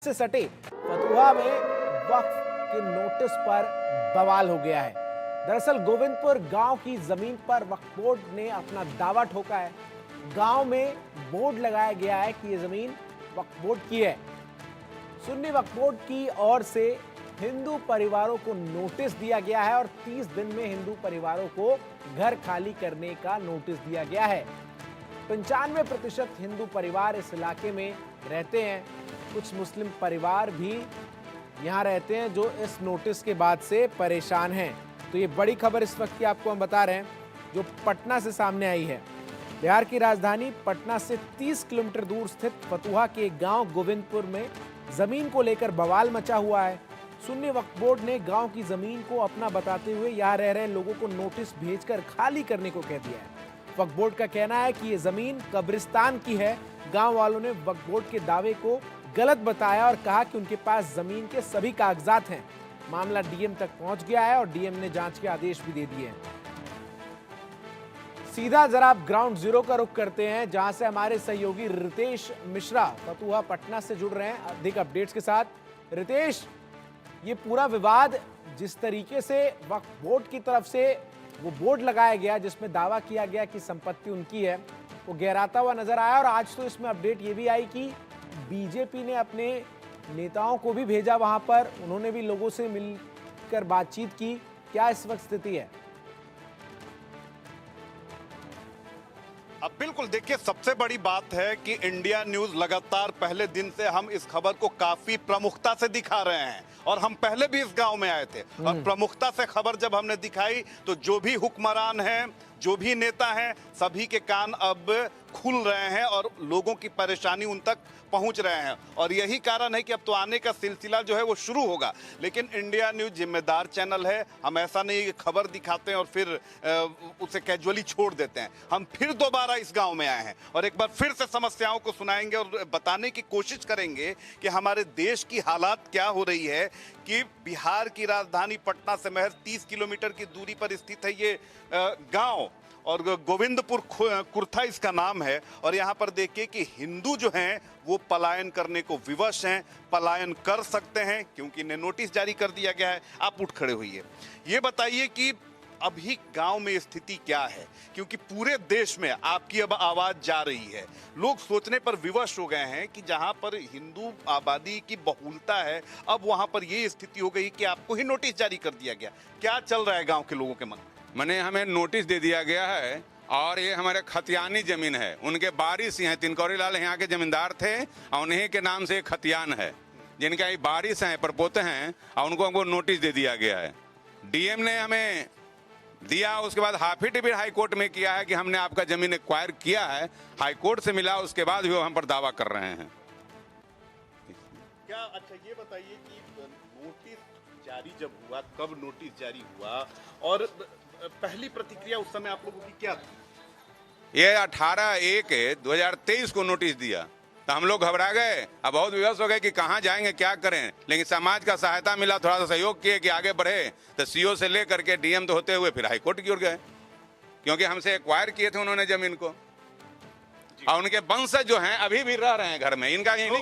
से सटे फतुहा में वक्फ के नोटिस पर बवाल हो गया है। दरअसल गोविंदपुर गांव की जमीन पर वक्फ बोर्ड ने अपना दावा ठोका है। गांव में बोर्ड लगाया गया है कि यह जमीन वक्फ बोर्ड की है। सुन्नी वक्फ बोर्ड की ओर से हिंदू परिवारों को नोटिस दिया गया है और 30 दिन में हिंदू परिवारों को घर खाली करने का नोटिस दिया गया है। 95% हिंदू परिवार इस इलाके में रहते हैं। कुछ मुस्लिम परिवार भी यहां रहते हैं जो इस नोटिस के बाद से परेशान हैं। तो ये बड़ी खबर इस वक्त की आपको हम बता रहे हैं जो पटना से सामने आई है। बिहार की राजधानी पटना से 30 किलोमीटर दूर स्थित फतुहा के एक गांव गोविंदपुर में जमीन को लेकर बवाल मचा हुआ है। सुन्नी वक्फ बोर्ड ने गांव की जमीन को अपना बताते हुए यहां रह रहे लोगों को नोटिस भेजकर खाली करने को कह दिया है। वक्फ बोर्ड का कहना है कि ये जमीन कब्रिस्तान की है। गांव वालों ने वक्फ बोर्ड के दावे को गलत बताया और कहा कि उनके पास जमीन के सभी कागजात हैं। मामला डीएम तक पहुंच गया है और डीएम ने जांच के आदेश भी दे दिए हैं। सीधा जरा आप ग्राउंड जीरो का रुख करते हैं जहां से हमारे सहयोगी रितेश मिश्रा फतुहा पटना से जुड़ रहे हैं अधिक अपडेट्स के साथ। रितेश, ये पूरा विवाद जिस तरीके से वक्फ बोर्ड की तरफ से वो बोर्ड लगाया गया जिसमें दावा किया गया कि संपत्ति उनकी है, वो गहराता हुआ नजर आया और आज तो इसमें अपडेट ये भी आई कि बीजेपी ने अपने नेताओं को भी भेजा वहां पर, उन्होंने भी लोगों से मिलकर बातचीत की। क्या इस वक्त स्थिति है? अब बिल्कुल देखिए, सबसे बड़ी बात है कि इंडिया न्यूज लगातार पहले दिन से हम इस खबर को काफी प्रमुखता से दिखा रहे हैं और हम पहले भी इस गांव में आए थे और प्रमुखता से खबर जब हमने दिखाई तो जो भी हुक्मरान हैं, जो भी नेता हैं, सभी के कान अब खुल रहे हैं और लोगों की परेशानी उन तक पहुंच रहे हैं और यही कारण है कि अब तो आने का सिलसिला जो है वो शुरू होगा। लेकिन इंडिया न्यूज जिम्मेदार चैनल है, हम ऐसा नहीं कि खबर दिखाते हैं और फिर उसे कैजुअली छोड़ देते हैं। हम फिर दोबारा इस गांव में आए हैं और एक बार फिर से समस्याओं को सुनाएंगे और बताने की कोशिश करेंगे कि हमारे देश की हालात क्या हो रही है कि बिहार की राजधानी पटना से महज 30 किलोमीटर की दूरी पर स्थित है ये गांव और गोविंदपुर कुर्था इसका नाम है। और यहाँ पर देखिए कि हिंदू जो हैं वो पलायन करने को विवश हैं, पलायन कर सकते हैं क्योंकि इन्हें नोटिस जारी कर दिया गया है। आप उठ खड़े होइए, ये बताइए कि अभी गांव में स्थिति क्या है, क्योंकि पूरे देश में आपकी अब आवाज जा रही है। लोग सोचने पर विवश हो गए हैं कि जहां पर हिंदू आबादी की बहुलता है अब वहां पर ये स्थिति हो गई कि आपको ही नोटिस जारी कर दिया गया। क्या चल रहा है गांव के लोगों के मन में? मैंने हमें नोटिस दे दिया गया है और ये हमारे खतियानी जमीन है, उनके बारिश हैं। तिनकौरी लाल यहाँ के जमींदार थे और उन्हीं के नाम से खतियान है जिनका ये बारिश हैं, परपोते हैं और उनको हमको नोटिस दे दिया गया है। डीएम ने हमें दिया, उसके बाद हाफिडेविट हाई कोर्ट में किया है कि हमने आपका जमीन एक्वायर किया है। हाई कोर्ट से मिला, उसके बाद भी वो हम पर दावा कर रहे हैं। क्या अच्छा ये बताइए कि नोटिस जारी जब हुआ, कब नोटिस जारी हुआ और पहली प्रतिक्रिया उस समय आप लोगों की क्या थी? ये 18/1/2023 को नोटिस दिया तो हम लोग घबरा गए, अब बहुत विवश हो गए कि कहाँ जाएंगे, क्या करें। लेकिन समाज का सहायता मिला, थोड़ा सा सहयोग किए कि आगे बढ़े। तो सीओ से लेकर के डीएम तो होते हुए फिर हाईकोर्ट की ओर गए क्योंकि हमसे एक्वायर किए थे उन्होंने जमीन को और उनके वंशज जो हैं अभी भी रह रहे हैं घर में। इनका यही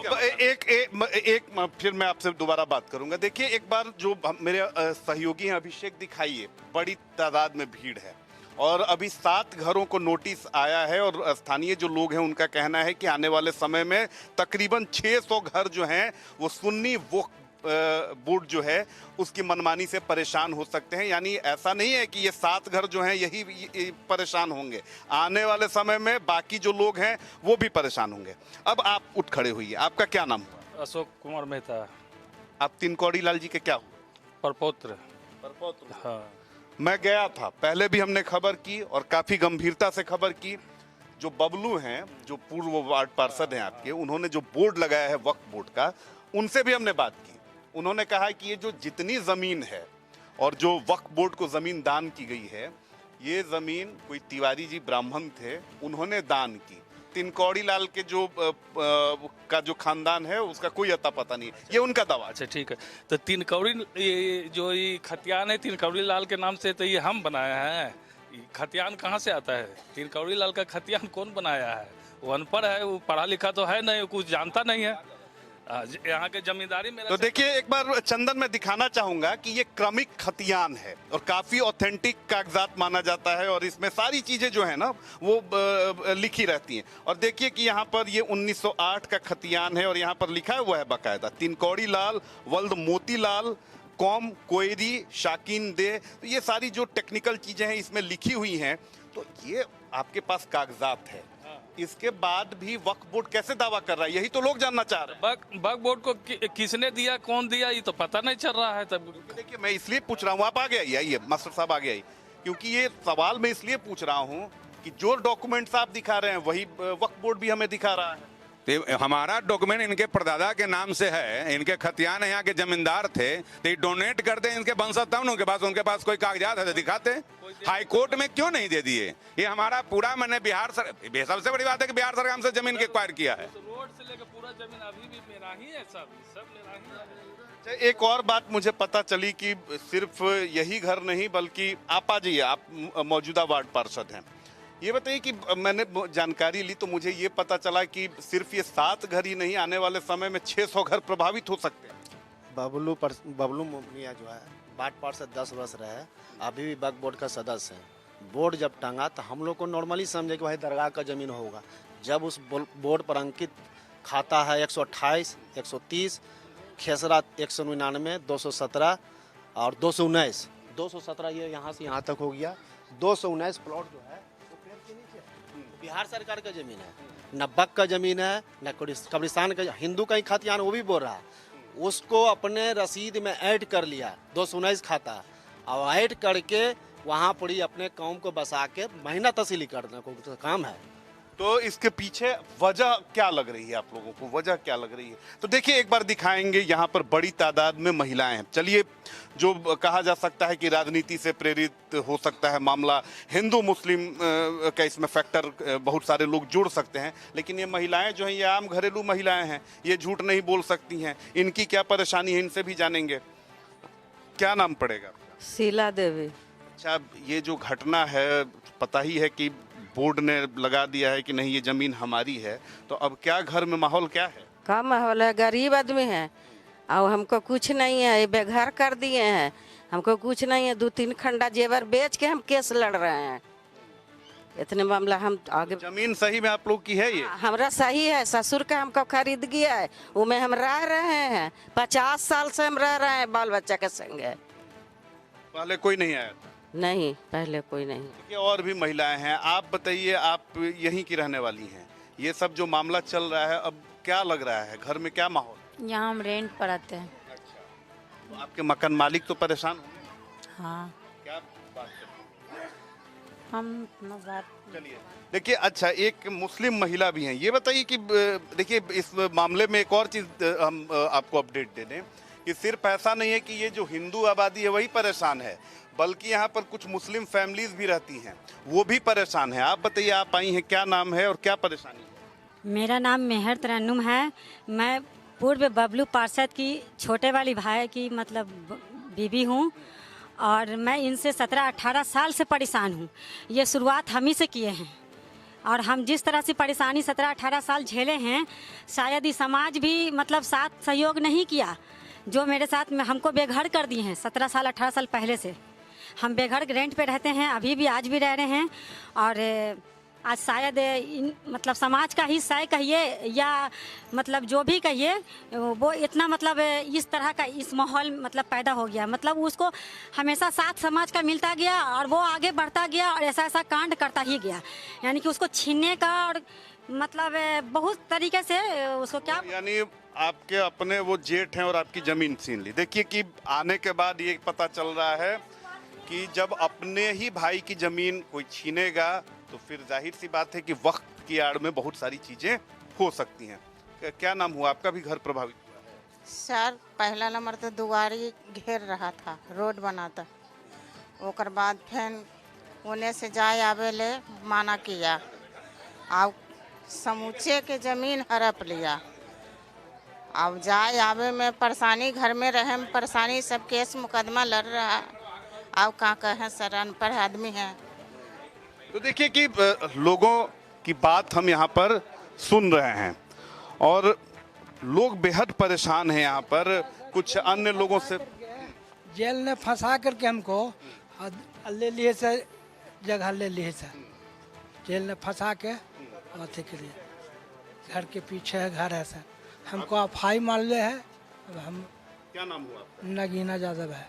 एक फिर मैं आपसे दोबारा बात करूंगा। देखिए, एक बार जो मेरे सहयोगी हैं अभिषेक, दिखाइए, बड़ी तादाद में भीड़ है और अभी 7 घरों को नोटिस आया है और स्थानीय जो लोग हैं उनका कहना है कि आने वाले समय में तकरीबन 600 घर जो हैं वो सुन्नी वक्फ बोर्ड जो है उसकी मनमानी से परेशान हो सकते हैं। यानी ऐसा नहीं है कि ये 7 घर जो हैं यही परेशान होंगे, आने वाले समय में बाकी जो लोग हैं वो भी परेशान होंगे। अब आप उठ खड़े हुई, आपका क्या नाम हुआ? अशोक कुमार मेहता। आप तिनकौड़ी लाल जी के क्या हुआ? परपौत्र। हाँ, मैं गया था, पहले भी हमने खबर की और काफी गंभीरता से खबर की। जो बबलू हैं, जो पूर्व वार्ड पार्षद हैं आपके, उन्होंने जो बोर्ड लगाया है वक्फ बोर्ड का, उनसे भी हमने बात की। उन्होंने कहा कि ये जो जितनी जमीन है और जो वक्फ बोर्ड को जमीन दान की गई है, ये जमीन कोई तिवारी जी ब्राह्मण थे, उन्होंने दान की। तिनकौड़ी लाल के का जो खानदान है उसका कोई अता पता नहीं, ये उनका दावा। अच्छा, ठीक है। तो तिनकौड़ी जो ये खतियान है तिनकौड़ी लाल के नाम से, तो ये हम बनाया है। खतियान कहाँ से आता है? तिनकौड़ी लाल का खतियान कौन बनाया है? वो अनपढ़ है, वो पढ़ा लिखा तो है नहीं, कुछ जानता नहीं है। यहाँ के जमींदारी मेरा तो देखिए एक बार चंदन मैं दिखाना चाहूंगा कि ये क्रमिक खतियान है और काफी ऑथेंटिक कागजात माना जाता है और इसमें सारी चीजें जो है ना वो लिखी रहती हैं। और देखिए कि यहाँ पर ये 1908 का खतियान है और यहाँ पर लिखा हुआ है बाकायदा तिनकौड़ी लाल वल्द मोतीलाल कौम कोयरी शाकीन दे। तो ये सारी जो टेक्निकल चीजें हैं इसमें लिखी हुई हैं। तो ये आपके पास कागजात है, इसके बाद भी वक्फ बोर्ड कैसे दावा कर रहा है, यही तो लोग जानना चाह रहे हैं। वक्फ बोर्ड को किसने दिया, कौन दिया, ये तो पता नहीं चल रहा है। तब देखिए मैं इसलिए पूछ रहा हूँ, आप आगे आइए मास्टर साहब आगे आइए, क्योंकि ये सवाल मैं इसलिए पूछ रहा हूँ कि जो डॉक्यूमेंट्स आप दिखा रहे हैं वही वक्फ बोर्ड भी हमें दिखा रहा है। तो हमारा डॉक्यूमेंट इनके परदादा के नाम से है, इनके खतियान यहाँ के जमींदार थे, तो ये डोनेट करते इनके वंशज तब न उनके पास कोई कागजात है तो दिखाते। हाई कोर्ट में क्यों नहीं दे दिए? ये हमारा पूरा मैंने सबसे बड़ी बात है कि बिहार सरकार हमसे जमीन के एक्वायर किया है। रोड से लेकर पूरा जमीन अभी भी मेरा ही है, सब मेरा ही है। एक और बात मुझे पता चली कि सिर्फ यही घर नहीं बल्कि आप आ जाइए, आप मौजूदा वार्ड पार्षद हैं, ये बताइए कि मैंने जानकारी ली तो मुझे ये पता चला कि सिर्फ ये 7 घर ही नहीं, आने वाले समय में 600 घर प्रभावित हो सकते हैं। बबलू मोमिया जो है वार्ड पार्षद 10 वर्ष रहे, अभी भी वक्फ बोर्ड का सदस्य है। बोर्ड जब टंगा तो हम लोग को नॉर्मली समझे कि भाई दरगाह का ज़मीन होगा। जब उस बोर्ड पर अंकित खाता है 128, 130, खेसरा 199, 217 और 219, 217 ये यहाँ से यहाँ तक हो गया। 219 प्लॉट जो है वो पेड़ के नीचे है, बिहार सरकार का ज़मीन है, न वक्फ का ज़मीन है न कब्रिस्तान का, हिंदू का ही खतियान वो भी बोल रहा है। उसको अपने रसीद में ऐड कर लिया 219 खाता और ऐड करके वहाँ पर ही अपने कौम को बसा के महीना तहसीली करना को काम है। तो इसके पीछे वजह क्या लग रही है आप लोगों को, वजह क्या लग रही है? तो देखिए एक बार दिखाएंगे, यहाँ पर बड़ी तादाद में महिलाएं हैं। चलिए, जो कहा जा सकता है कि राजनीति से प्रेरित हो सकता है मामला, हिंदू मुस्लिम का इसमें फैक्टर बहुत सारे लोग जोड़ सकते हैं, लेकिन ये महिलाएं जो हैं ये आम घरेलू महिलाएं हैं, ये झूठ नहीं बोल सकती हैं। इनकी क्या परेशानी है इनसे भी जानेंगे। क्या नाम पड़ेगा? शीला देवी। अच्छा, ये जो घटना है पता ही है कि बोर्ड ने लगा दिया है कि नहीं ये जमीन हमारी है, तो अब क्या घर में माहौल क्या है? का माहौल है, गरीब आदमी है और हमको कुछ नहीं है, ये बेघर कर दिए हैं, हमको कुछ नहीं है। 2-3 खंडा जेवर बेच के हम केस लड़ रहे हैं। इतने मामला हम आगे। जमीन सही में आप लोग की है? ये हमारा सही है, ससुर का हमको खरीद गया है, वो में हम रह रहे हैं। 50 साल से हम रह रहे हैं बाल बच्चा के संग। पहले कोई नहीं आया था? नहीं, पहले कोई नहीं। ये और भी महिलाएं हैं, आप बताइए, आप यहीं की रहने वाली हैं, ये सब जो मामला चल रहा है अब क्या लग रहा है, घर में क्या माहौल? यहाँ हम रेंट पर आते हैं। अच्छा, तो आपके मकान मालिक तो परेशान होंगे? हाँ, क्या बात कर हम अपना बात। चलिए देखिए, अच्छा एक मुस्लिम महिला भी हैं, ये बताइए कि देखिए इस मामले में एक और चीज़ हम आपको अपडेट दे दें कि सिर्फ ऐसा नहीं है कि ये जो हिंदू आबादी है वही परेशान है, बल्कि यहाँ पर कुछ मुस्लिम फैमिलीज भी रहती हैं, वो भी परेशान है। आप बताइए, आप आई हैं, क्या नाम है और क्या परेशानी है? मेरा नाम मेहर तरन्नुम है। मैं पूर्व बबलू पार्षद की छोटे वाली भाई की मतलब बीबी हूँ और मैं इनसे 17-18 साल से परेशान हूँ। ये शुरुआत हम ही से किए हैं और हम जिस तरह से परेशानी 17-18 साल झेले हैं, शायद ये समाज भी मतलब साथ सहयोग नहीं किया। जो मेरे साथ में हमको बेघर कर दिए हैं 17 साल 18 साल पहले से। हम बेघर रेंट पे रहते हैं, अभी भी आज भी रह रहे हैं। और आज शायद मतलब समाज का हिस्सा है कहिए या मतलब जो भी कहिए, वो इतना मतलब इस तरह का इस माहौल मतलब पैदा हो गया। मतलब उसको हमेशा साथ समाज का मिलता गया और वो आगे बढ़ता गया और ऐसा ऐसा कांड करता ही गया, यानी कि उसको छीनने का और मतलब बहुत तरीके से उसको क्या, यानी आपके अपने वो जेठ हैं और आपकी जमीन छीन ली। देखिए कि आने के बाद ये पता चल रहा है कि जब अपने ही भाई की जमीन कोई छीनेगा तो फिर जाहिर सी बात है कि वक्त की आड़ में बहुत सारी चीजें हो सकती हैं। क्या नाम हुआ आपका? भी घर प्रभावित हुआ है? सर, पहला नंबर तो दुआरी घेर रहा था, रोड बनाता, ओकर बाद फिर उन्हें से जाए आवे ले माना किया, अब समूचे के जमीन हड़प लिया। अब जाए आवे में परेशानी, घर में रहे में परेशानी, सब केस मुकदमा लड़ रहा। अब क्या कहें सर, अनपढ़ आदमी है। तो देखिए कि लोगों की बात हम यहाँ पर सुन रहे हैं और लोग बेहद परेशान हैं यहाँ पर। कुछ अन्य लोगों से जेल ने फंसा करके हमको और ले लिए से जगह ले लिए से जेल ने फंसा के अथी के लिए घर के पीछे है घर है सर। हमको अफाई मारले है। अब हम क्या नाम हुआ? नगीना यादव है।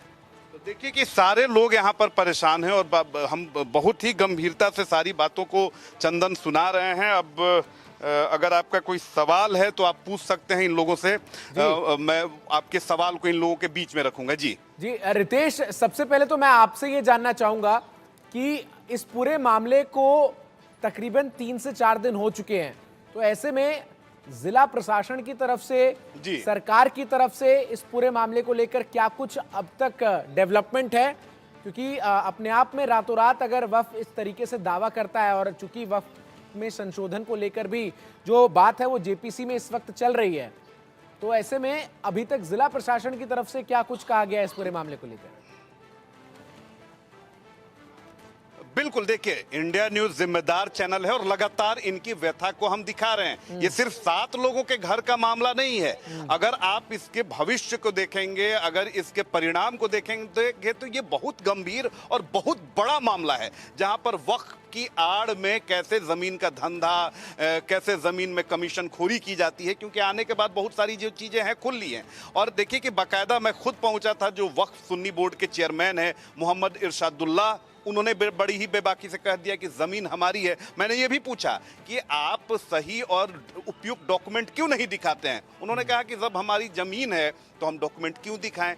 तो देखिए कि सारे लोग यहाँ पर परेशान हैं और हम बहुत ही गंभीरता से सारी बातों को चंदन सुना रहे हैं। अब अगर आपका कोई सवाल है तो आप पूछ सकते हैं इन लोगों से। मैं आपके सवाल को इन लोगों के बीच में रखूंगा। जी रितेश, सबसे पहले तो मैं आपसे ये जानना चाहूंगा कि इस पूरे मामले को तकरीबन 3 से 4 दिन हो चुके हैं, तो ऐसे में जिला प्रशासन की तरफ से, सरकार की तरफ से इस पूरे मामले को लेकर क्या कुछ अब तक डेवलपमेंट है? क्योंकि अपने आप में रातों रात अगर वक्फ इस तरीके से दावा करता है, और चूंकि वक्फ में संशोधन को लेकर भी जो बात है वो जेपीसी में इस वक्त चल रही है, तो ऐसे में अभी तक जिला प्रशासन की तरफ से क्या कुछ कहा गया है इस पूरे मामले को लेकर? बिल्कुल, देखिए इंडिया न्यूज जिम्मेदार चैनल है और लगातार इनकी व्यथा को हम दिखा रहे हैं। ये सिर्फ 7 लोगों के घर का मामला नहीं है। अगर आप इसके भविष्य को देखेंगे, अगर इसके परिणाम को देखेंगे तो ये बहुत गंभीर और बहुत बड़ा मामला है, जहां पर वक्फ की आड़ में कैसे जमीन का धंधा, कैसे जमीन में कमीशन खोरी की जाती है, क्योंकि आने के बाद बहुत सारी जो चीजें हैं खुल ली हैं। और देखिए कि बाकायदा मैं खुद पहुंचा था, जो वक्फ सुन्नी बोर्ड के चेयरमैन है मोहम्मद इरशादुल्लाह, उन्होंने बड़ी ही बेबाकी से कह दिया कि जमीन हमारी है। मैंने ये भी पूछा कि आप सही और उपयुक्त डॉक्यूमेंट क्यों नहीं दिखाते हैं? उन्होंने कहा कि जब हमारी जमीन है तो हम डॉक्यूमेंट क्यों दिखाएं।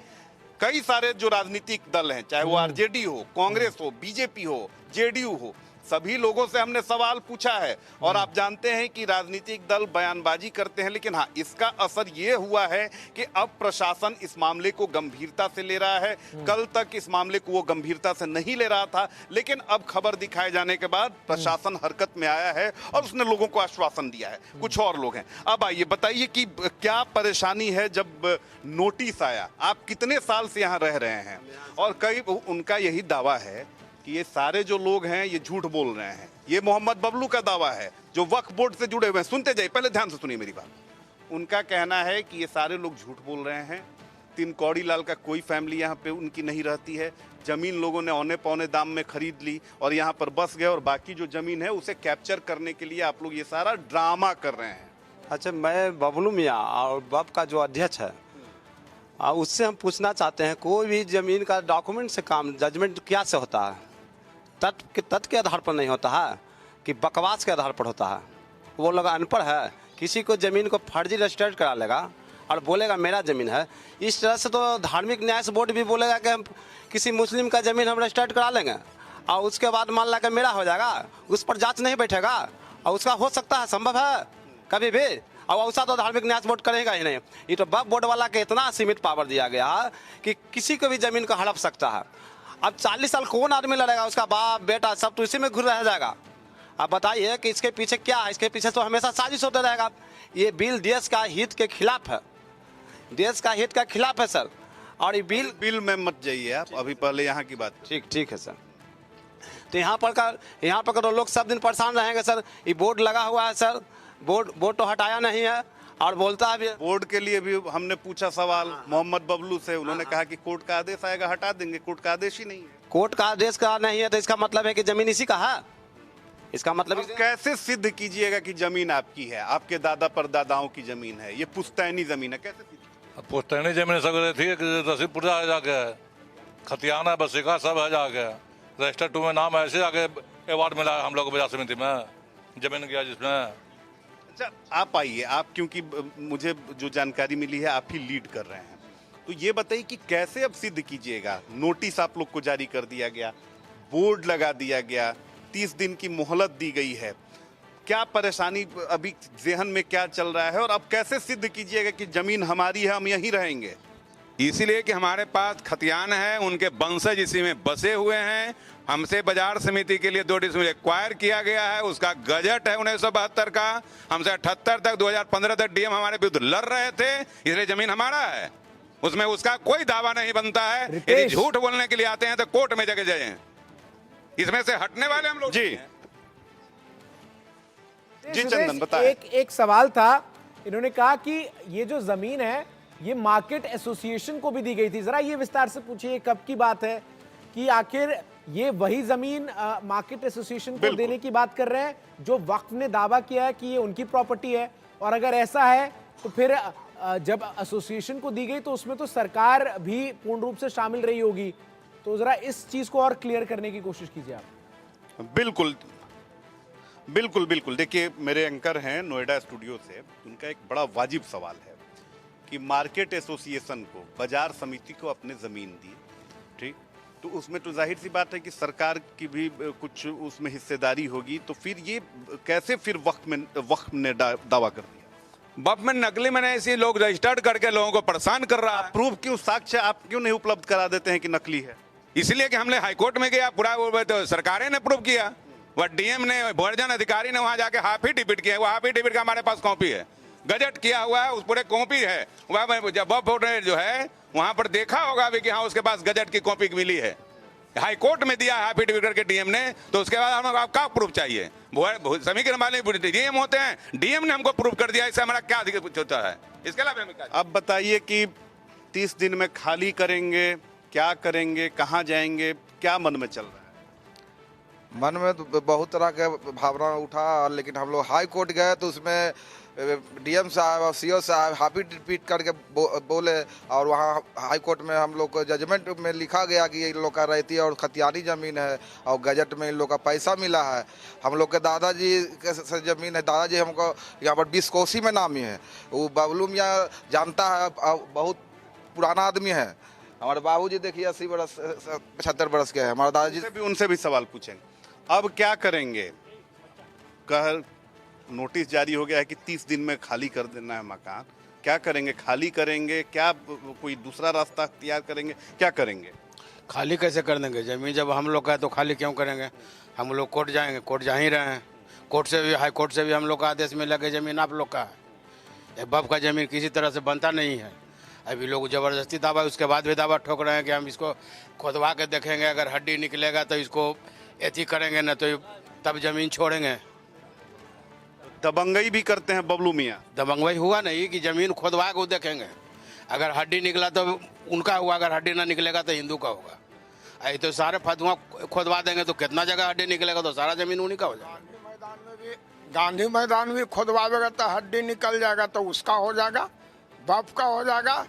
कई सारे जो राजनीतिक दल हैं, चाहे वो आरजेडी हो, कांग्रेस हो, बीजेपी हो, जेडीयू हो, सभी लोगों से हमने सवाल पूछा है। और आप जानते हैं कि राजनीतिक दल बयानबाजी करते हैं, लेकिन हाँ, इसका असर ये हुआ है कि अब प्रशासन इस मामले को गंभीरता से ले रहा है। कल तक इस मामले को वो गंभीरता से नहीं ले रहा था, लेकिन अब खबर दिखाए जाने के बाद प्रशासन हरकत में आया है और उसने लोगों को आश्वासन दिया है। कुछ और लोग हैं। अब आइए बताइए कि क्या परेशानी है जब नोटिस आया? आप कितने साल से यहाँ रह रहे हैं? और कई उनका यही दावा है कि ये सारे जो लोग हैं ये झूठ बोल रहे हैं। ये मोहम्मद बबलू का दावा है, जो वक्फ बोर्ड से जुड़े हुए हैं। सुनते जाइए, पहले ध्यान से सुनिए मेरी बात। उनका कहना है कि ये सारे लोग झूठ बोल रहे हैं। 3 कौड़ी लाल का कोई फैमिली यहाँ पे उनकी नहीं रहती है। जमीन लोगों ने औने पौने दाम में खरीद ली और यहाँ पर बस गए, और बाकी जो जमीन है उसे कैप्चर करने के लिए आप लोग ये सारा ड्रामा कर रहे हैं। अच्छा, मैं बबलू मियाँ और वक्फ का जो अध्यक्ष है उससे हम पूछना चाहते हैं, कोई भी जमीन का डॉक्यूमेंट से काम, जजमेंट क्या से होता है? तथ्य के आधार पर नहीं होता है कि बकवास के आधार पर होता है। वो लोग अनपढ़ है, किसी को ज़मीन को फर्जी रजिस्टर्ड करा लेगा और बोलेगा मेरा ज़मीन है। इस तरह से तो धार्मिक न्याय बोर्ड भी बोलेगा कि हम किसी मुस्लिम का ज़मीन हम रजिस्टर्ड करा लेंगे और उसके बाद मान ला कि मेरा हो जाएगा, उस पर जांच नहीं बैठेगा और उसका हो सकता है, संभव है कभी भी। और ऐसा तो धार्मिक न्याय बोर्ड करेगा ही नहीं। ये तो वक्फ बोर्ड वाला के इतना सीमित पावर दिया गया है कि किसी को भी ज़मीन को हड़प सकता है। अब 40 साल कौन आदमी लड़ेगा? उसका बाप बेटा सब तो इसी में घुर रह जाएगा। आप बताइए कि इसके पीछे क्या है? इसके पीछे तो हमेशा साजिश होता रहेगा। ये बिल देश का हित के खिलाफ है, देश का हित का खिलाफ है सर। और ये बिल में मत जाइए आप, अभी पहले यहाँ की बात। ठीक है सर। तो यहाँ पर तो लोग सब दिन परेशान रहेंगे सर। ये बोर्ड लगा हुआ है सर, बोर्ड तो हटाया नहीं है और बोलता है भी। बोर्ड के लिए भी हमने पूछा सवाल मोहम्मद बबलू से, उन्होंने कहा कि कोर्ट का आदेश आएगा हटा देंगे। कोर्ट का आदेश ही नहीं है। कोर्ट का आदेश का नहीं है तो इसका मतलब है कि जमीन इसी का है। इसका मतलब कैसे सिद्ध कीजिएगा कि जमीन आपकी है? आपके दादा परदादाओं की जमीन है, ये पुश्तैनी जमीन है, कैसे? पुश्तैनी जमीन सब थी, रसीदपुर जाके खतियाना बसिका सब है, जाके रजिस्टर 2 में नाम ऐसे आके अवार्ड मिला हम लोग को बाजार समिति में जमीन गया जिसमें। अच्छा, आप आइए, आप क्योंकि मुझे जो जानकारी मिली है आप ही लीड कर रहे हैं, तो ये बताइए कि कैसे अब सिद्ध कीजिएगा? नोटिस आप लोग को जारी कर दिया गया, बोर्ड लगा दिया गया, 30 दिन की मोहलत दी गई है। क्या परेशानी अभी ज़हन में क्या चल रहा है और अब कैसे सिद्ध कीजिएगा कि जमीन हमारी है, हम यहीं रहेंगे? इसीलिए कि हमारे पास खतियान है, उनके वंशज इसी में बसे हुए हैं। हमसे बाजार समिति के लिए 2 डिसमिल एक्वायर किया गया है, उसका गजट है 1972 का। हमसे 78 तक 2015 तक डीएम हमारे विरुद्ध लड़ रहे थे, इसलिए जमीन हमारा है। उसमें उसका कोई दावा नहीं बनता है। यदि झूठ बोलने के लिए आते हैं तो कोर्ट में जगह जाएं। इसमें से हटने वाले हम लोग जी चंदन बताएं। एक सवाल था इन्होंने कहा कि ये जो जमीन है ये मार्केट एसोसिएशन को भी दी गई थी। जरा ये विस्तार से पूछिए, कब की बात है कि आखिर ये वही जमीन मार्केट एसोसिएशन को देने की बात कर रहे हैं जो वक्फ ने दावा किया है कि ये उनकी प्रॉपर्टी है, और अगर ऐसा है तो फिर जब एसोसिएशन को दी गई तो उसमें तो सरकार भी पूर्ण रूप से शामिल रही होगी। तो जरा इस चीज को और क्लियर करने की कोशिश कीजिए आप। बिल्कुल बिल्कुल बिल्कुल। देखिए, मेरे एंकर हैं नोएडा स्टूडियो से, उनका एक बड़ा वाजिब सवाल है कि मार्केट एसोसिएशन को, बाजार समिति को अपने जमीन दी, ठीक, तो उसमें तो जाहिर सी बात है कि सरकार की भी कुछ उसमें हिस्सेदारी होगी, तो फिर ये कैसे फिर वक्फ ने दावा कर दिया? वक्फ में नकली मैंने ऐसे लोग रजिस्टर्ड करके लोगों को परेशान कर रहा है। प्रूफ क्यों, साक्ष्य आप क्यों नहीं उपलब्ध करा देते हैं कि नकली है? इसलिए कि हमने हाईकोर्ट में गया, पूरा तो सरकारें ने प्रूव किया, वह डीएम ने, भोजन अधिकारी ने वहां जाके हाफ ही टिकट किया, वो हाफ ही टिकट का हमारे पास कॉपी है, गजट किया हुआ है, उस पूरे कॉपी है। वह जब वक्फ जो है वहां पर देखा होगा भी कि हाँ उसके पास गजट की कॉपी मिली है, हाईकोर्ट में दिया हाफ टिकट करके डीएम ने, तो उसके बाद हमें क्या प्रूफ चाहिए? समीकरण वाले डीएम होते हैं, डीएम ने हमको प्रूफ कर दिया, इससे हमारा क्या अधिकार होता है? इसके अलावा हमें क्या? अब बताइए कि 30 दिन में खाली करेंगे, क्या करेंगे, कहाँ जाएंगे, क्या मन में चल रहा है? मन में तो बहुत तरह के भावना उठा, लेकिन हम लोग हाई कोर्ट गए तो उसमें डीएम साहब और सीओ साहब हाफी रिपीट करके बोले, और वहाँ हाई कोर्ट में हम लोग को जजमेंट में लिखा गया कि इन लोग का रहती और खतियानी ज़मीन है, और गजट में इन लोग का पैसा मिला है। हम लोग के दादाजी के ज़मीन है, दादाजी हमको यहाँ पर 20 कोसी में नामी है, वो बबलू मियाँ जानता है, बहुत पुराना आदमी है। हमारे बाबूजी देखिए 80 बरस 75 बरस के हैं, हमारे दादाजी उनसे भी सवाल पूछेंगे। अब क्या करेंगे? कल नोटिस जारी हो गया है कि 30 दिन में खाली कर देना है मकान, क्या करेंगे? खाली करेंगे, क्या कोई दूसरा रास्ता अख्तियार करेंगे, क्या करेंगे? खाली कैसे कर देंगे? ज़मीन जब हम लोग का है तो खाली क्यों करेंगे? हम लोग कोर्ट जाएंगे, कोर्ट जा ही रहे हैं, कोर्ट से भी, हाई कोर्ट से भी हम लोग का आदेश मिला कि ज़मीन आप लोग का है। वक्फ का ज़मीन किसी तरह से बनता नहीं है। अभी लोग ज़बरदस्ती दावा, उसके बाद भी दावा ठोक रहे हैं कि हम इसको खोदवा के देखेंगे, अगर हड्डी निकलेगा तो इसको ऐसी करेंगे, न तो तब ज़मीन छोड़ेंगे। दबंगई भी करते हैं बबलू मियाँ। दबंगई हुआ नहीं कि ज़मीन खोदवा के देखेंगे, अगर हड्डी निकला तो उनका हुआ, अगर हड्डी ना निकलेगा तो हिंदू का होगा। ऐसे तो सारे फतवा खोदवा देंगे तो कितना जगह हड्डी निकलेगा, तो सारा ज़मीन उन्हीं का हो जाएगा। गांधी मैदान भी खोदवाएगा तो हड्डी निकल जाएगा, तो उसका हो जाएगा, बाप का हो जाएगा,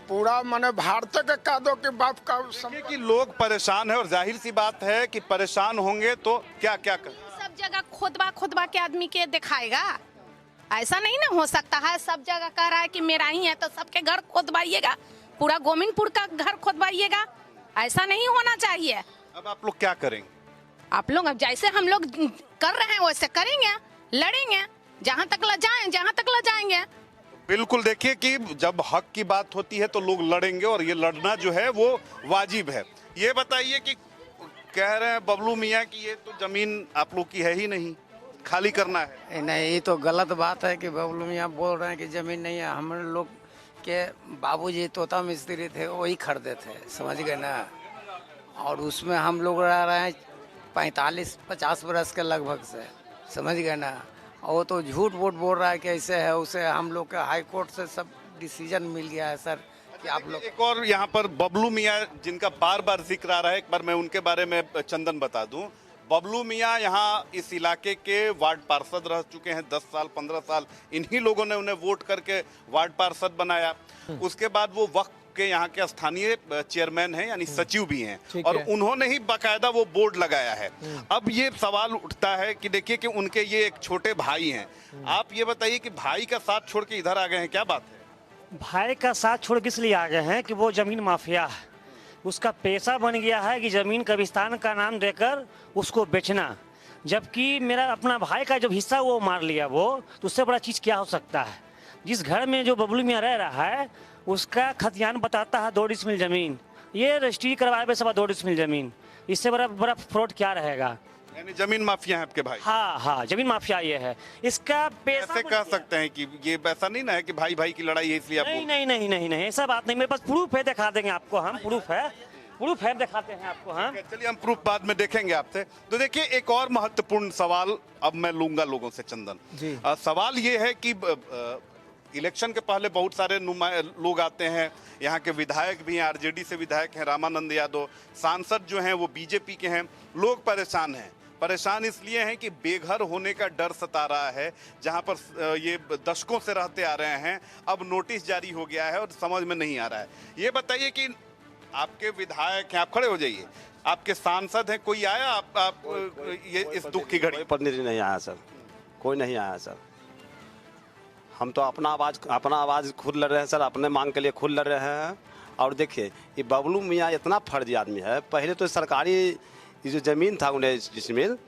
पूरा माने भारत के कह दो कि बाप का। कि लोग परेशान है, और जाहिर सी बात है कि परेशान होंगे तो क्या क्या कर? सब जगह खोदवा के आदमी के दिखाएगा, ऐसा नहीं ना हो सकता है। सब जगह कह रहा है कि मेरा ही है तो सबके घर खोदवाइएगा, पूरा गोविंदपुर का घर खोदवाइएगा, ऐसा नहीं होना चाहिए। अब आप लोग क्या करेंगे? आप लोग अब जैसे हम लोग कर रहे हैं वैसे करेंगे, लड़ेंगे, जहाँ तक ल जाएंगे। बिल्कुल। देखिए कि जब हक की बात होती है तो लोग लड़ेंगे, और ये लड़ना जो है वो वाजिब है। ये बताइए कि कह रहे हैं बबलू मियाँ कि ये तो जमीन आप लोग की है ही नहीं, खाली करना है। नहीं, ये तो गलत बात है कि बबलू मियाँ बोल रहे हैं कि जमीन नहीं है। हम लोग के बाबूजी तोता मिस्त्री थे, वही खरीदे थे, समझ गए ना, और उसमें हम लोग रह रहे हैं 45-50 बरस के लगभग से, समझ गए ना। और वो तो झूठ वूठ बोल रहा है कि ऐसे है उसे। हम लोग के हाई कोर्ट से सब डिसीजन मिल गया है सर कि आप लोग। एक और यहाँ पर बबलू मियाँ जिनका बार बार जिक्र आ रहा है, एक बार मैं उनके बारे में चंदन बता दूं। बबलू मियाँ यहाँ इस इलाके के वार्ड पार्षद रह चुके हैं 10 साल 15 साल। इन्हीं लोगों ने उन्हें वोट करके वार्ड पार्षद बनाया। उसके बाद वो वक्त के यहाँ के स्थानीय चेयरमैन हैं, यानी सचिव भी हैं, और उन्होंने ही बाकायदा वो बोर्ड लगाया है। अब ये सवाल उठता है कि देखिए कि उनके ये एक छोटे भाई हैं, आप ये बताइए कि भाई का साथ छोड़ के इधर आ गए हैं, क्या बात है? भाई का साथ छोड़ के इसलिए आ गए हैं कि वो जमीन माफिया है, उसका पेशा बन गया है कि जमीन कब्रिस्तान का नाम देकर उसको बेचना। जबकि मेरा अपना भाई का जब हिस्सा वो मार लिया वो, तो उससे बड़ा चीज़ क्या हो सकता है? जिस घर में जो बबलू मियाँ रह रहा है उसका खतियान बताता है 2 डिसमिल जमीन, ये रजिस्ट्री करवाए पे 2 डिसमिल जमीन, इससे बड़ा फ्रॉड क्या रहेगा? यानी जमीन माफिया है आपके भाई? हाँ, जमीन माफिया ये है। इसका पैसा ऐसे कह सकते हैं कि ये वैसा नहीं ना है कि भाई भाई की लड़ाई है इसलिए आप नहीं, ऐसा बात नहीं। मेरे पास प्रूफ है, दिखा देंगे आपको हम, प्रूफ है। प्रूफ है, दिखाते हैं आपको। हाँ चलिए हम प्रूफ बाद में देखेंगे आपसे। तो देखिए एक और महत्वपूर्ण सवाल अब मैं लूंगा लोगों से चंदन जी। सवाल ये है कि इलेक्शन के पहले बहुत सारे लोग आते हैं, यहाँ के विधायक भी हैं, आरजेडी से विधायक हैं रामानंद यादव, सांसद जो हैं वो बीजेपी के हैं। लोग परेशान हैं, परेशान इसलिए हैं कि बेघर होने का डर सता रहा है, जहां पर ये दशकों से रहते आ रहे हैं। अब नोटिस जारी हो गया है और समझ में नहीं आ रहा है। ये बताइए कि आपके विधायक हैं, आप खड़े हो जाइए, आपके सांसद हैं, कोई आया आप ये इस दुख की घड़ी? कोई प्रतिनिधि नहीं आया सर, कोई नहीं आया सर। हम तो अपना आवाज़ खुद लड़ रहे हैं सर, अपने मांग के लिए खुद लड़ रहे हैं। और देखिए ये बबलू मियाँ इतना फर्जी आदमी है। पहले तो सरकारी ये जो ज़मीन था 19 डिसमिल,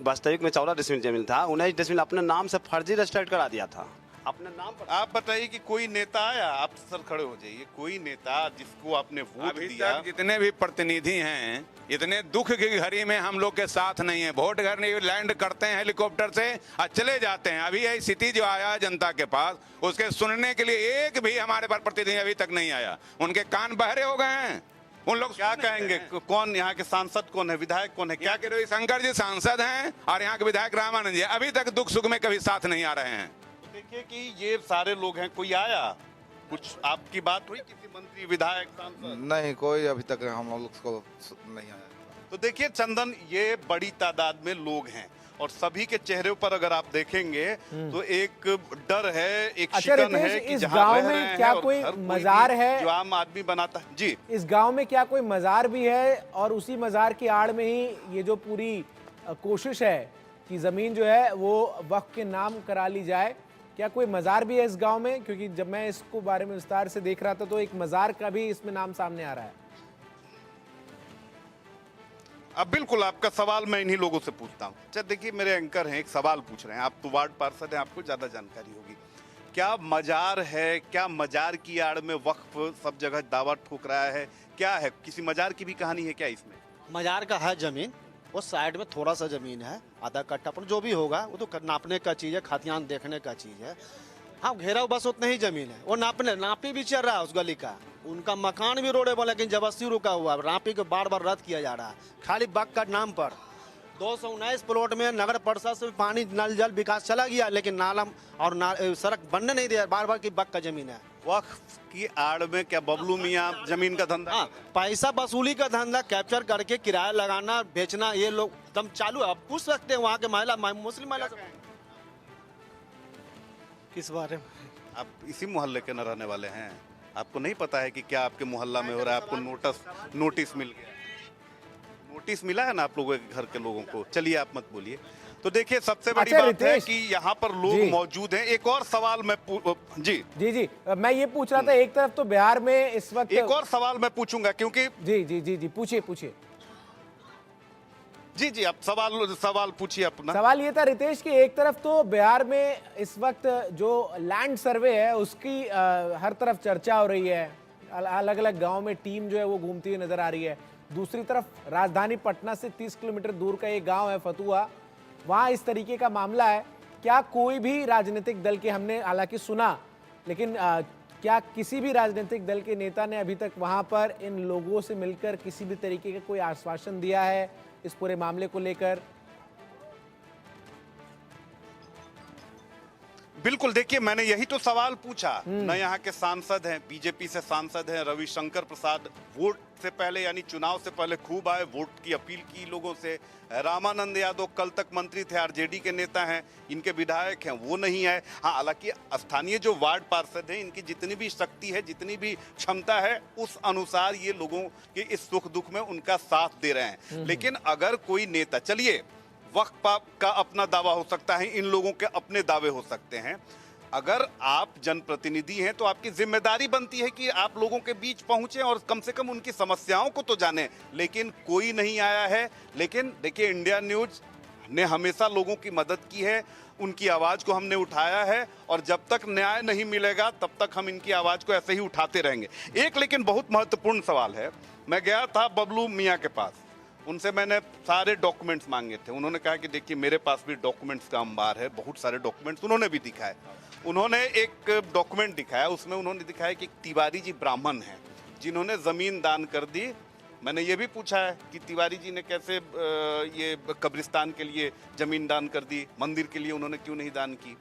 वास्तविक में 14 डिसमिल ज़मीन था, 19 डिसमिल अपने नाम से फर्जी रजिस्टर्ड करा दिया था अपने नाम पर। आप बताइए कि कोई नेता आया? आप सर खड़े हो जाइए, कोई नेता जिसको आपने वोट अभी दिया? तक जितने भी प्रतिनिधि हैं, इतने दुख की घड़ी में हम लोग के साथ नहीं है। वोट घर नहीं, लैंड करते हैं हेलीकॉप्टर से और चले जाते हैं। अभी यही स्थिति जो आया है जनता के पास, उसके सुनने के लिए एक भी हमारे पास प्रतिनिधि अभी तक नहीं आया। उनके कान बहरे हो गए हैं। उन लोग क्या कहेंगे? कौन यहाँ के सांसद कौन है, विधायक कौन है? क्या के रविशंकर जी सांसद हैं और यहाँ के विधायक रामानंद जी अभी तक दुख सुख में कभी साथ नहीं आ रहे हैं। देखिए कि ये सारे लोग हैं, कोई आया? कुछ आपकी बात हुई किसी मंत्री, विधायक, सांसद? नहीं, कोई अभी तक हम लोग को नहीं आया। तो देखिए चंदन, ये बड़ी तादाद में लोग हैं और सभी के चेहरे पर अगर आप देखेंगे तो एक डर है, एक शिकन है कि इस जहां गांव रह रहे में हैं क्या और कोई घर मजार भी है जो आम आदमी बनाता है? जी, इस गांव में क्या कोई मजार भी है? और उसी मजार की आड़ में ही ये जो पूरी कोशिश है कि जमीन जो है वो वक्फ के नाम करा ली जाए, क्या कोई मजार भी है इस गांव में? क्योंकि जब मैं इसको बारे में विस्तार से देख रहा था तो एक मजार का भी इसमें नाम सामने आ रहा है। अब बिल्कुल आपका सवाल मैं इन्हीं लोगों से पूछता हूँ। अच्छा देखिए, मेरे एंकर हैं, एक सवाल पूछ रहे हैं, आप तो वार्ड पार्षद हैं, आपको ज्यादा जानकारी होगी। क्या मजार है? क्या मजार की आड़ में वक्फ सब जगह दावा ठोक रहा है? क्या है, किसी मजार की भी कहानी है क्या इसमें? मजार का है जमीन, वो साइड में थोड़ा सा जमीन है, आधा कट्ठा, पर जो भी होगा वो तो नापने का चीज़ है, खतियान देखने का चीज़ है। हाँ घेरा बस उतना ही जमीन है, वो नापी भी चल रहा है उस गली का। उनका मकान भी रोडेबल, लेकिन जबरदस्ती रुका हुआ है, नापी को बार बार रद्द किया जा रहा है खाली वक्फ का नाम पर। 219 प्लॉट में नगर परिषद से पानी नल जल विकास चला गया, लेकिन नाला और सड़क बनने नहीं दिया, बार बार की वक्फ का जमीन है। वक्फ की आड़ में क्या बबलू मियाँ जमीन का धंधा? हाँ, पैसा वसूली का धंधा, कैप्चर करके किराया लगाना, बेचना, ये लोग एकदम चालू है। आप पूछ सकते हैं वहाँ के महिला, मुस्लिम महिला किस बारे में। आप इसी मोहल्ले के न रहने वाले हैं, आपको नहीं पता है कि क्या आपके मोहल्ला में हो रहा है? आपको नोटिस मिल गया, नोटिस मिला है ना आप लोगों के घर के लोगों को? चलिए आप मत बोलिए। तो देखिए सबसे बड़ी बात है कि यहाँ पर लोग मौजूद हैं। एक और सवाल मैं जी मैं ये पूछ रहा था, एक तरफ तो बिहार में इस वक्त एक और सवाल मैं पूछूंगा क्योंकि जी पूछिए जी आप सवाल पूछिए अपना। सवाल ये था रितेश कि एक तरफ तो बिहार में इस वक्त जो लैंड सर्वे है उसकी हर तरफ चर्चा हो रही है, अलग अलग गांव में टीम जो है वो घूमती हुई नजर आ रही है। दूसरी तरफ राजधानी पटना से 30 किलोमीटर दूर का एक गांव है फतुहा, वहाँ इस तरीके का मामला है। क्या कोई भी राजनीतिक दल के, हमने हालांकि सुना, लेकिन क्या किसी भी राजनीतिक दल के नेता ने अभी तक वहाँ पर इन लोगों से मिलकर किसी भी तरीके का कोई आश्वासन दिया है इस पूरे मामले को लेकर? बिल्कुल, देखिए मैंने यही तो सवाल पूछा। न यहाँ के सांसद हैं, बीजेपी से सांसद हैं रविशंकर प्रसाद, वोट से पहले यानी चुनाव से पहले खूब आए, वोट की अपील की लोगों से। रामानंद यादव कल तक मंत्री थे, आरजेडी के नेता हैं, इनके विधायक हैं, वो नहीं आए। हाँ, हालांकि स्थानीय जो वार्ड पार्षद हैं, इनकी जितनी भी शक्ति है, जितनी भी क्षमता है, उस अनुसार ये लोगों के इस सुख दुख में उनका साथ दे रहे हैं। लेकिन अगर कोई नेता, चलिए वक्फ का अपना दावा हो सकता है, इन लोगों के अपने दावे हो सकते हैं, अगर आप जनप्रतिनिधि हैं तो आपकी जिम्मेदारी बनती है कि आप लोगों के बीच पहुंचे और कम से कम उनकी समस्याओं को तो जानें। लेकिन कोई नहीं आया है। लेकिन देखिए, इंडिया न्यूज ने हमेशा लोगों की मदद की है, उनकी आवाज को हमने उठाया है और जब तक न्याय नहीं मिलेगा तब तक हम इनकी आवाज को ऐसे ही उठाते रहेंगे। एक लेकिन बहुत महत्वपूर्ण सवाल है, मैं गया था बबलू मियाँ के पास, उनसे मैंने सारे डॉक्यूमेंट्स मांगे थे। उन्होंने कहा कि देखिए मेरे पास भी डॉक्यूमेंट्स का अंबार है, बहुत सारे डॉक्यूमेंट्स उन्होंने भी दिखाए। उन्होंने एक डॉक्यूमेंट दिखाया, उसमें उन्होंने दिखाया कि तिवारी जी ब्राह्मण हैं जिन्होंने ज़मीन दान कर दी मैंने ये भी पूछा है कि तिवारी जी ने कैसे ये कब्रिस्तान के लिए जमीन दान कर दी, मंदिर के लिए उन्होंने क्यों नहीं दान की।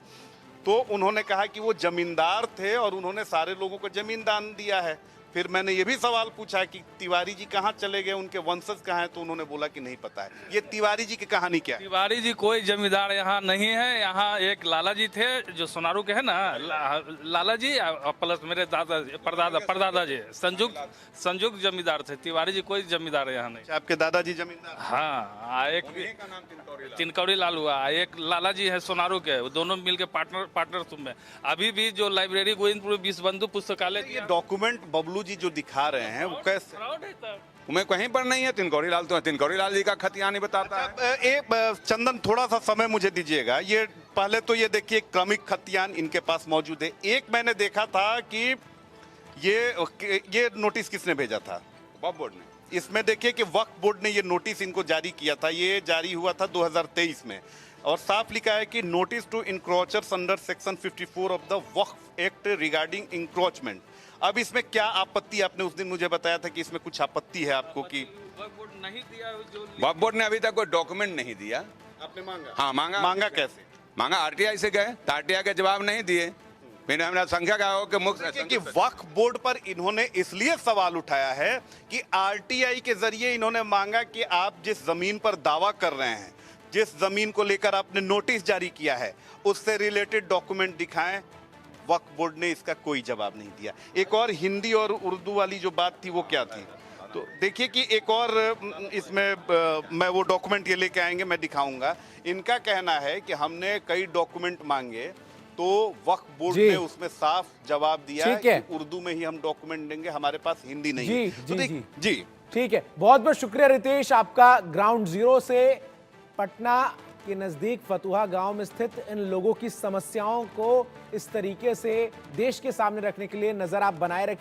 तो उन्होंने कहा कि वो जमींदार थे और उन्होंने सारे लोगों को जमीन दान दिया है। फिर मैंने ये भी सवाल पूछा कि तिवारी जी कहाँ चले गए, उनके वंशज कहाँ हैं, तो उन्होंने बोला कि नहीं पता है। ये तिवारी जी की कहानी क्या है? तिवारी जी कोई जमींदार यहाँ नहीं है। यहाँ एक लाला जी थे जो सोनारू के है ना, लाला जी प्लस मेरे दादा परदादा जी संयुक्त जमींदार थे। तिवारी जी कोई जमींदार यहाँ नहीं। आपके दादाजी जमींदार? हाँ, एक तिनकौड़ी लाल हुआ, एक लाला जी है सोनारू के, वो दोनों मिलके पार्टनरशिप में। अभी भी जो लाइब्रेरी गोविंदपुर विश्वबंधु पुस्तकालय, ये डॉक्यूमेंट बबलू जी जो दिखा रहे हैं वो कैसे? मैं कहीं पर नहीं है। तिनकौड़ी लाल तो तिनकौड़ी लाल जी का खतियानी बताता है। एक चंदन थोड़ा सा समय मुझे दीजिएगा। ये पहले तो ये देखिए क्रमिक खतियान इनके पास मौजूद है। एक मैंने देखा था कि ये नोटिस किसने भेजा था? वक्फ बोर्ड ने। इसमें देखिए कि वक्फ बोर्ड ने ये नोटिस इनको जारी किया था। ये जारी हुआ था 2023 में और साफ लिखा है कि notice to encroachers under section 54 of the Waqf act regarding encroachment. अब इसमें क्या आपत्ति? आपने उस दिन मुझे बताया था कि इसमें कुछ आपत्ति है आपको कि वक्फ बोर्ड ने अभी तक कोई डॉक्यूमेंट नहीं दिया। आपने मांगा? हाँ मांगा। मांगा कैसे? मांगा आरटीआई से गए, तो आरटीआई के जवाब नहीं दिए। फिर हमने संख्या का हो कि मुख्य कि वक्फ बोर्ड पर इन्होंने इसलिए सवाल उठाया है कि आरटीआई के जरिए इन्होंने मांगा कि आप जिस जमीन पर दावा कर रहे हैं, जिस जमीन को लेकर आपने नोटिस जारी किया है, उससे रिलेटेड डॉक्यूमेंट दिखाएं। वक्फ बोर्ड ने इसका कोई जवाब नहीं दिया। एक और हिंदी और उर्दू वाली जो बात थी वो क्या थी? तो देखिए कि एक और इसमें मैं वो डॉक्यूमेंट ये लेके आएंगे, मैं दिखाऊंगा। इनका कहना है कि हमने कई डॉक्यूमेंट मांगे तो वक्फ बोर्ड ने उसमें साफ जवाब दिया है कि उर्दू में ही हम डॉक्यूमेंट देंगे, हमारे पास हिंदी नहीं है। जी ठीक है, बहुत बहुत शुक्रिया रितेश आपका। ग्राउंड जीरो से पटना के नजदीक फतुहा गांव में स्थित इन लोगों की समस्याओं को इस तरीके से देश के सामने रखने के लिए नजर आप बनाए रखिए।